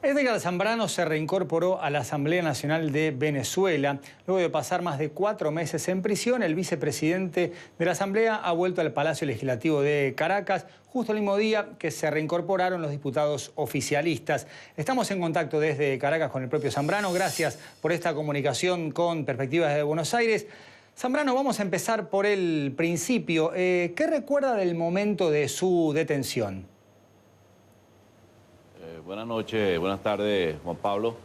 Edgar Zambrano se reincorporó a la Asamblea Nacional de Venezuela. Luego de pasar más de 4 meses en prisión, el vicepresidente de la Asamblea ha vuelto al Palacio Legislativo de Caracas, justo el mismo día que se reincorporaron los diputados oficialistas. Estamos en contacto desde Caracas con el propio Zambrano. Gracias por esta comunicación con Perspectivas de Buenos Aires. Zambrano, vamos a empezar por el principio. ¿Qué recuerda del momento de su detención? Buenas noches, buenas tardes, Juan Pablo.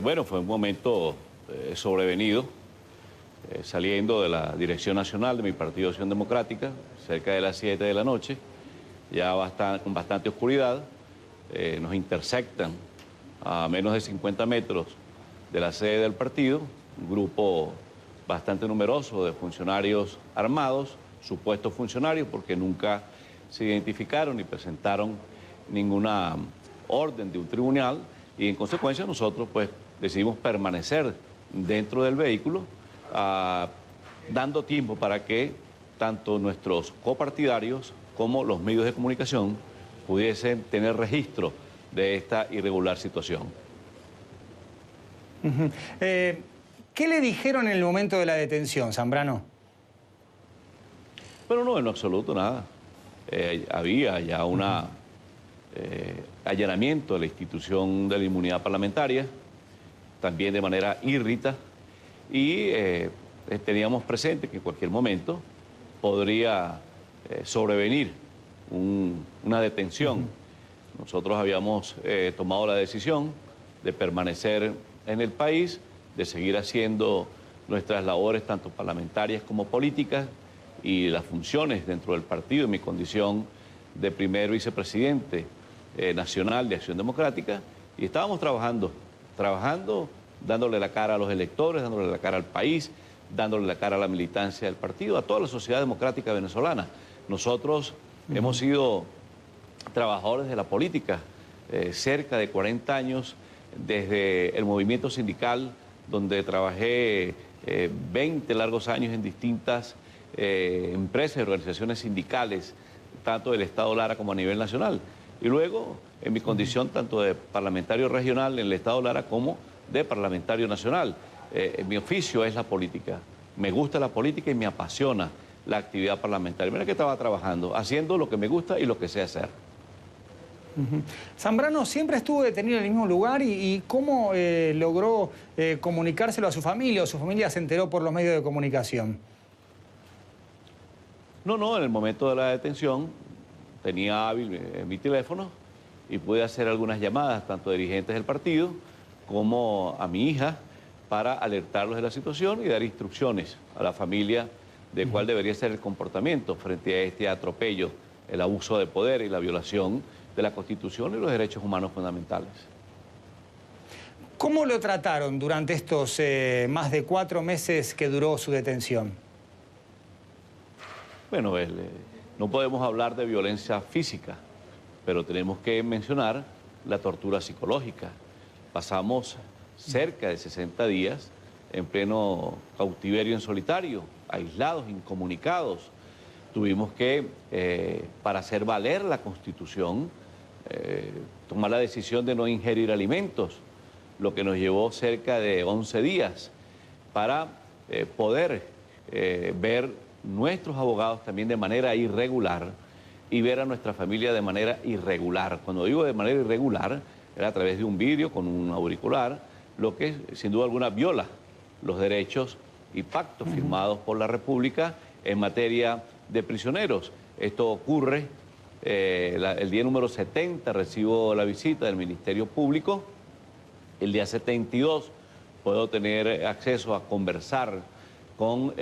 Bueno, fue un momento sobrevenido, saliendo de la dirección nacional de mi Partido Acción Democrática, cerca de las 7 de la noche, ya con bastante oscuridad. Nos intersectan a menos de 50 metros de la sede del partido, un grupo bastante numeroso de funcionarios armados, supuestos funcionarios, porque nunca se identificaron ni presentaron ninguna orden de un tribunal, y en consecuencia nosotros pues decidimos permanecer dentro del vehículo, dando tiempo para que tanto nuestros copartidarios como los medios de comunicación pudiesen tener registro de esta irregular situación. ¿Qué le dijeron en el momento de la detención, Zambrano? Bueno, no, en lo absoluto nada. Había ya una allanamiento de la institución de la inmunidad parlamentaria, también de manera írrita, y teníamos presente que en cualquier momento podría sobrevenir una detención. Nosotros habíamos tomado la decisión de permanecer en el país, de seguir haciendo nuestras labores tanto parlamentarias como políticas y las funciones dentro del partido en mi condición de primer vicepresidente nacional de Acción Democrática, y estábamos trabajando, dándole la cara a los electores, dándole la cara al país, dándole la cara a la militancia del partido, a toda la sociedad democrática venezolana. Nosotros hemos sido trabajadores de la política cerca de 40 años, desde el movimiento sindical, donde trabajé 20 largos años en distintas empresas y organizaciones sindicales, tanto del Estado Lara como a nivel nacional. Y luego, en mi condición tanto de parlamentario regional en el Estado Lara como de parlamentario nacional. Mi oficio es la política. Me gusta la política y me apasiona la actividad parlamentaria. Mira que estaba trabajando, haciendo lo que me gusta y lo que sé hacer. Zambrano siempre estuvo detenido en el mismo lugar y ¿cómo logró comunicárselo a su familia, o su familia se enteró por los medios de comunicación? No, en el momento de la detención tenía hábil mi teléfono y pude hacer algunas llamadas, tanto a dirigentes del partido como a mi hija, para alertarlos de la situación y dar instrucciones a la familia de cuál debería ser el comportamiento frente a este atropello, el abuso de poder y la violación de la Constitución y los derechos humanos fundamentales. ¿Cómo lo trataron durante estos más de 4 meses que duró su detención? Bueno, no podemos hablar de violencia física, pero tenemos que mencionar la tortura psicológica. Pasamos cerca de 60 días en pleno cautiverio en solitario, aislados, incomunicados. Tuvimos que, para hacer valer la Constitución, tomar la decisión de no ingerir alimentos, lo que nos llevó cerca de 11 días para poder ver nuestros abogados también de manera irregular y ver a nuestra familia de manera irregular. Cuando digo de manera irregular, era a través de un vidrio con un auricular, lo que sin duda alguna viola los derechos y pactos firmados por la República en materia de prisioneros. Esto ocurre el día número 70, recibo la visita del Ministerio Público. El día 72 puedo tener acceso a conversar con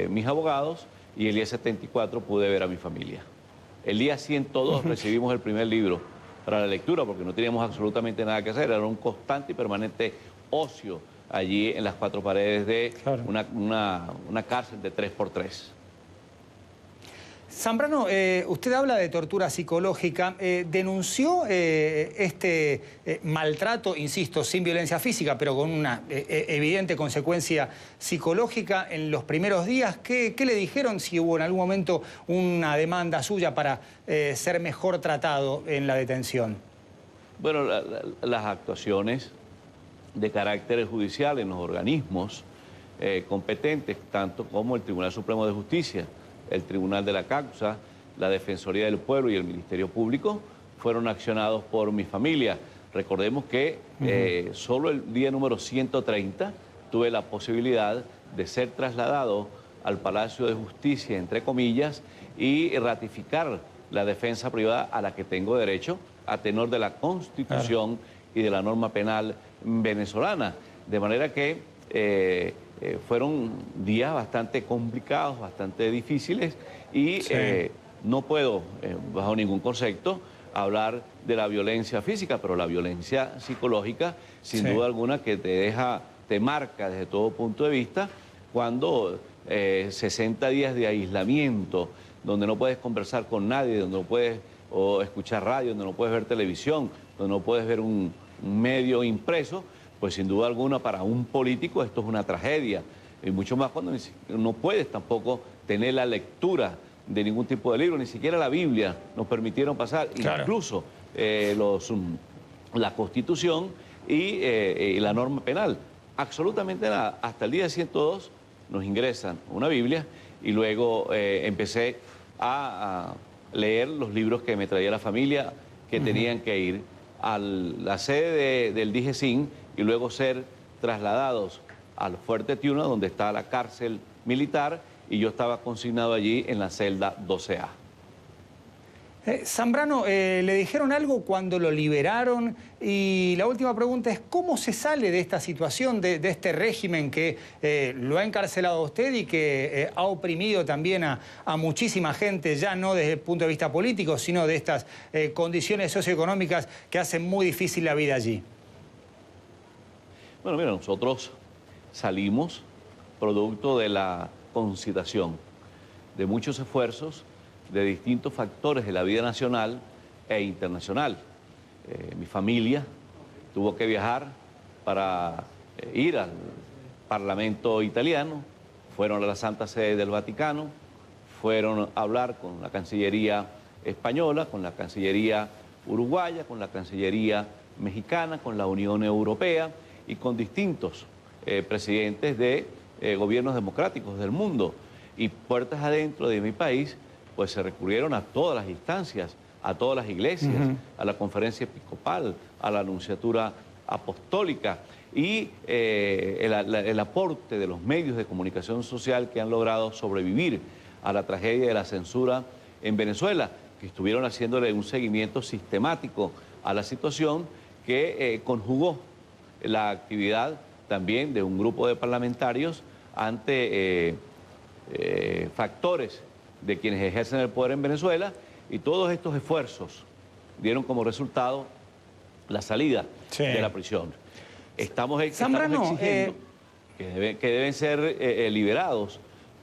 mis abogados, y el día 74 pude ver a mi familia. El día 102 recibimos el primer libro para la lectura, porque no teníamos absolutamente nada que hacer, era un constante y permanente ocio allí en las 4 paredes de una cárcel de 3x3. Zambrano, usted habla de tortura psicológica. ¿Denunció este maltrato, insisto, sin violencia física, pero con una evidente consecuencia psicológica en los primeros días? ¿Qué le dijeron, si hubo en algún momento una demanda suya para ser mejor tratado en la detención? Bueno, las actuaciones de carácter judicial en los organismos competentes, tanto como el Tribunal Supremo de Justicia, el Tribunal de la Causa, la Defensoría del Pueblo y el Ministerio Público, fueron accionados por mi familia. Recordemos que solo el día número 130 tuve la posibilidad de ser trasladado al Palacio de Justicia, entre comillas, y ratificar la defensa privada a la que tengo derecho a tenor de la Constitución y de la norma penal venezolana. De manera que fueron días bastante complicados, bastante difíciles y no puedo, bajo ningún concepto, hablar de la violencia física, pero la violencia psicológica, sin duda alguna, que te marca desde todo punto de vista, cuando 60 días de aislamiento, donde no puedes conversar con nadie, donde no puedes escuchar radio, donde no puedes ver televisión, donde no puedes ver un medio impreso, pues sin duda alguna para un político esto es una tragedia. Y mucho más cuando no puedes tampoco tener la lectura de ningún tipo de libro, ni siquiera la Biblia nos permitieron pasar, incluso la Constitución y la norma penal. Absolutamente nada. Hasta el día 102 nos ingresan una Biblia y luego empecé a leer los libros que me traía la familia, que tenían que ir a la sede del DIGESIN y luego ser trasladados al Fuerte Tiuna, donde está la cárcel militar, y yo estaba consignado allí en la celda 12A. Zambrano, ¿le dijeron algo cuando lo liberaron? Y la última pregunta es, ¿cómo se sale de esta situación, de este régimen que lo ha encarcelado a usted y que ha oprimido también a muchísima gente, ya no desde el punto de vista político, sino de estas condiciones socioeconómicas que hacen muy difícil la vida allí? Bueno, mira, nosotros salimos producto de la concitación, de muchos esfuerzos, de distintos factores de la vida nacional e internacional. Mi familia tuvo que viajar para ir al Parlamento italiano, fueron a la Santa Sede del Vaticano, fueron a hablar con la Cancillería española, con la Cancillería uruguaya, con la Cancillería mexicana, con la Unión Europea y con distintos presidentes de gobiernos democráticos del mundo. Y puertas adentro de mi país, pues se recurrieron a todas las instancias, a todas las iglesias, a la conferencia episcopal, a la anunciatura apostólica y el aporte de los medios de comunicación social que han logrado sobrevivir a la tragedia de la censura en Venezuela, que estuvieron haciéndole un seguimiento sistemático a la situación, que conjugó la actividad también de un grupo de parlamentarios ante factores de quienes ejercen el poder en Venezuela, y todos estos esfuerzos dieron como resultado la salida de la prisión. Estamos exigiendo que deben ser liberados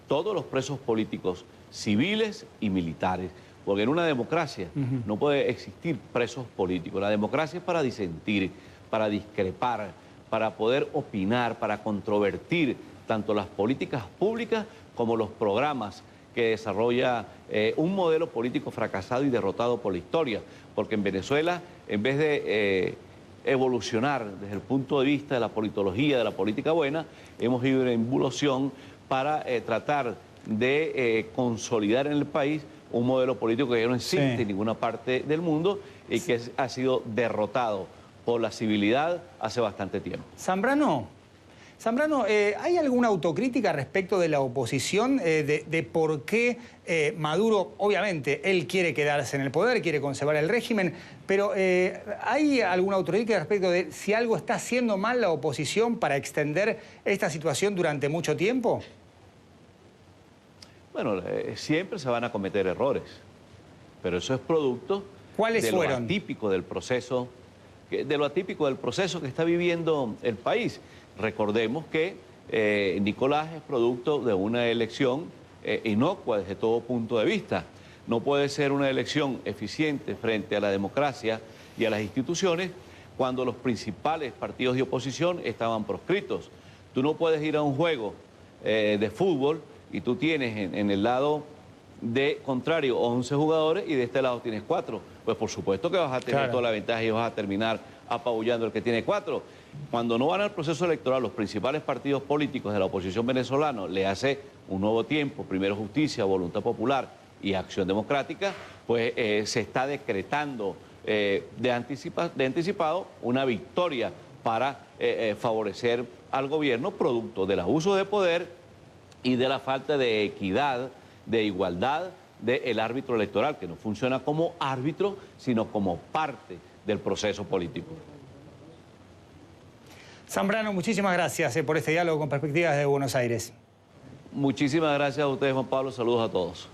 todos los presos políticos, civiles y militares, porque en una democracia no puede existir presos políticos. La democracia es para disentir, para discrepar, para poder opinar, para controvertir tanto las políticas públicas como los programas que desarrolla un modelo político fracasado y derrotado por la historia. Porque en Venezuela, en vez de evolucionar desde el punto de vista de la politología, de la política buena, hemos ido en involución para tratar de consolidar en el país un modelo político que ya no existe en ninguna parte del mundo y que ha sido derrotado por la civilidad hace bastante tiempo. Zambrano, ¿hay alguna autocrítica respecto de la oposición, de por qué Maduro, obviamente, él quiere quedarse en el poder, quiere conservar el régimen, pero ¿hay alguna autocrítica respecto de si algo está haciendo mal la oposición para extender esta situación durante mucho tiempo? Bueno, siempre se van a cometer errores, pero eso es producto de lo atípico del proceso, que está viviendo el país. Recordemos que Nicolás es producto de una elección inocua desde todo punto de vista. No puede ser una elección eficiente frente a la democracia y a las instituciones cuando los principales partidos de oposición estaban proscritos. Tú no puedes ir a un juego de fútbol y tú tienes en el lado contrario 11 jugadores y de este lado tienes 4. pues por supuesto que vas a tener toda la ventaja y vas a terminar apabullando al que tiene 4. Cuando no van al proceso electoral, los principales partidos políticos de la oposición venezolana le hace un nuevo tiempo, Primero Justicia, Voluntad Popular y Acción Democrática, pues se está decretando de anticipado una victoria para favorecer al gobierno, producto del abuso de poder y de la falta de equidad, de igualdad del árbitro electoral, que no funciona como árbitro, sino como parte del proceso político. Zambrano, muchísimas gracias por este diálogo con Perspectivas de Buenos Aires. Muchísimas gracias a ustedes, Juan Pablo. Saludos a todos.